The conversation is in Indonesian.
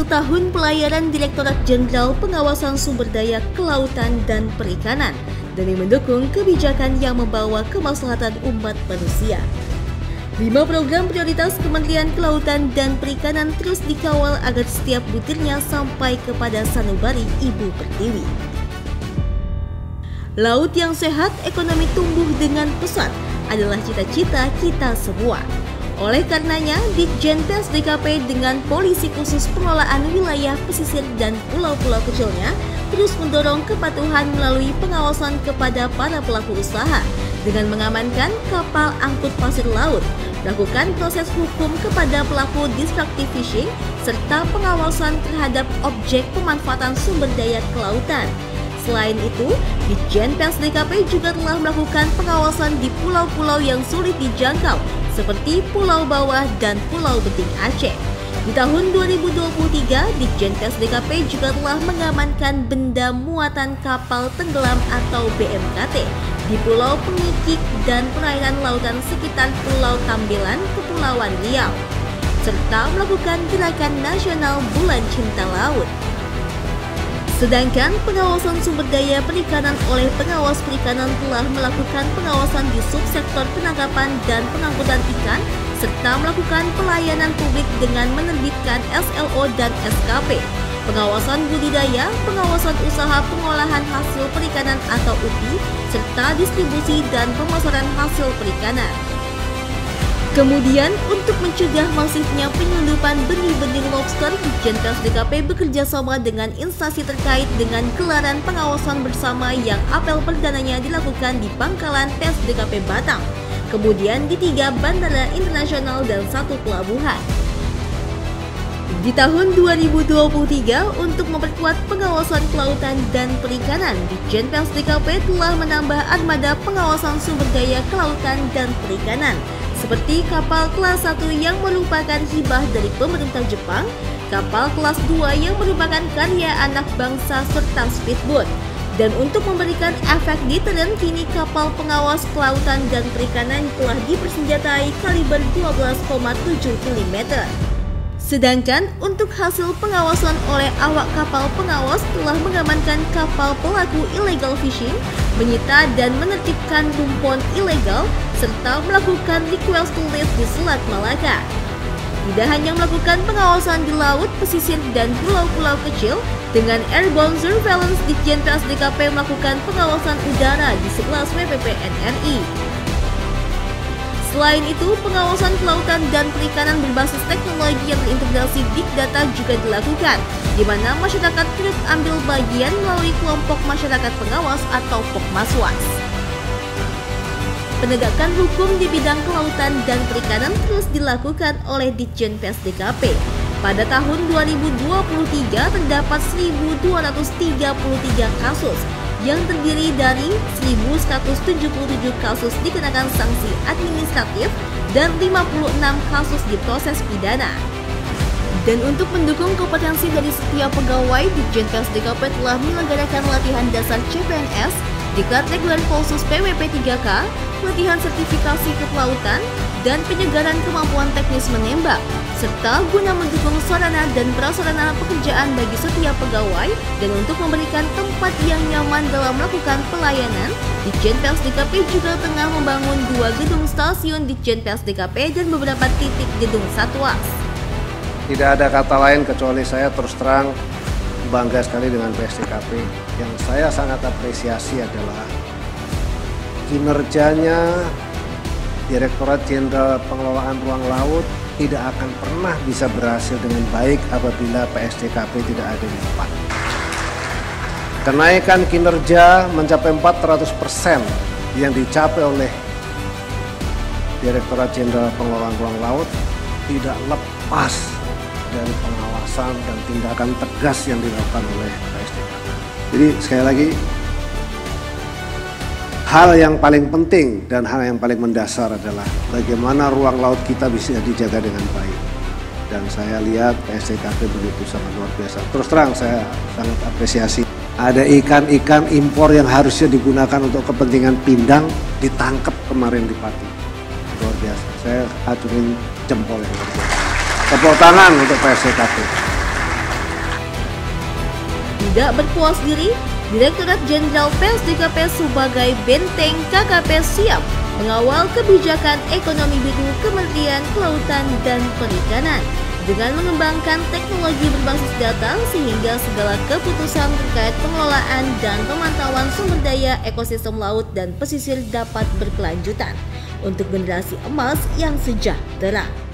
1 tahun pelayaran Direktorat Jenderal Pengawasan Sumber Daya Kelautan dan Perikanan demi mendukung kebijakan yang membawa kemaslahatan umat manusia. 5 program prioritas Kementerian Kelautan dan Perikanan terus dikawal agar setiap butirnya sampai kepada sanubari Ibu Pertiwi. Laut yang sehat, ekonomi tumbuh dengan pesat adalah cita-cita kita semua. Oleh karenanya, Ditjen PSDKP dengan Polisi Khusus Pengelolaan Wilayah Pesisir dan Pulau-Pulau Kecilnya terus mendorong kepatuhan melalui pengawasan kepada para pelaku usaha dengan mengamankan kapal angkut pasir laut, melakukan proses hukum kepada pelaku destructive fishing, serta pengawasan terhadap objek pemanfaatan sumber daya kelautan. Selain itu, Ditjen PSDKP juga telah melakukan pengawasan di pulau-pulau yang sulit dijangkau seperti Pulau Bawah dan Pulau Beting Aceh. Di tahun 2023, Ditjen PSDKP juga telah mengamankan benda muatan kapal tenggelam atau BMKT di Pulau Pengikik dan perairan lautan sekitar Pulau Tambelan, Kepulauan Riau, serta melakukan gerakan nasional Bulan Cinta Laut. Sedangkan pengawasan sumber daya perikanan oleh pengawas perikanan telah melakukan pengawasan di subsektor penangkapan dan pengangkutan ikan serta melakukan pelayanan publik dengan menerbitkan SLO dan SKP, pengawasan budidaya, pengawasan usaha pengolahan hasil perikanan atau UPI, serta distribusi dan pemasaran hasil perikanan. Kemudian, untuk mencegah masifnya penyelundupan benih-benih lobster, Ditjen PSDKP bekerja sama dengan instansi terkait dengan gelaran pengawasan bersama yang apel perdananya dilakukan di Pangkalan PSDKP Batam, kemudian di 3 bandara internasional dan 1 pelabuhan. Di tahun 2023, untuk memperkuat pengawasan kelautan dan perikanan, Ditjen PSDKP telah menambah armada pengawasan sumber daya kelautan dan perikanan, seperti kapal kelas 1 yang merupakan hibah dari pemerintah Jepang, kapal kelas 2 yang merupakan karya anak bangsa serta speedboat. Dan untuk memberikan efek deteren, kini kapal pengawas kelautan dan perikanan telah dipersenjatai kaliber 12,7 mm. Sedangkan untuk hasil pengawasan oleh awak kapal pengawas telah mengamankan kapal pelaku illegal fishing, menyita dan menertibkan rumpon ilegal, serta melakukan request to leave di Selat Malaka. Tidak hanya melakukan pengawasan di laut, pesisir, dan pulau-pulau kecil, dengan airborne surveillance, Ditjen PSDKP melakukan pengawasan udara di 11 WPP NRI. Selain itu, pengawasan kelautan dan perikanan berbasis teknologi yang terintegrasi big data juga dilakukan, di mana masyarakat turut ambil bagian melalui kelompok masyarakat pengawas atau Pokmaswas. Penegakan hukum di bidang kelautan dan perikanan terus dilakukan oleh Ditjen PSDKP. Pada tahun 2023 terdapat 1.233 kasus yang terdiri dari 1.177 kasus dikenakan sanksi administratif dan 56 kasus diproses pidana. Dan untuk mendukung kompetensi dari setiap pegawai, Ditjen PSDKP telah menyelenggarakan latihan dasar CPNS, Diklat Reguler Polsus PWP 3K, pelatihan sertifikasi kepelautan, dan penyegaran kemampuan teknis menembak, serta guna mendukung sarana dan prasarana pekerjaan bagi setiap pegawai dan untuk memberikan tempat yang nyaman dalam melakukan pelayanan, Ditjen PSDKP juga tengah membangun 2 gedung stasiun Ditjen PSDKP dan beberapa titik gedung satwas. Tidak ada kata lain kecuali saya terus terang bangga sekali dengan PSDKP. Yang saya sangat apresiasi adalah kinerjanya Direktorat Jenderal Pengelolaan Ruang Laut tidak akan pernah bisa berhasil dengan baik apabila PSDKP tidak ada di depan. Kenaikan kinerja mencapai 400% yang dicapai oleh Direktorat Jenderal Pengelolaan Ruang Laut tidak lepas dari pengawasan dan tindakan tegas yang dilakukan oleh PSDKP. Jadi sekali lagi, hal yang paling penting dan hal yang paling mendasar adalah bagaimana ruang laut kita bisa dijaga dengan baik. Dan saya lihat PSDKP begitu sangat luar biasa. Terus terang saya sangat apresiasi. Ada ikan-ikan impor yang harusnya digunakan untuk kepentingan pindang ditangkap kemarin di Pati. Luar biasa. Saya acurin jempol yang luar biasa. Tepuk tangan untuk PSDKP. Tidak berpuas diri, Direktorat Jenderal PSDKP sebagai benteng KKP siap mengawal kebijakan ekonomi biru Kementerian Kelautan dan Perikanan dengan mengembangkan teknologi berbasis data sehingga segala keputusan terkait pengelolaan dan pemantauan sumber daya ekosistem laut dan pesisir dapat berkelanjutan untuk generasi emas yang sejahtera.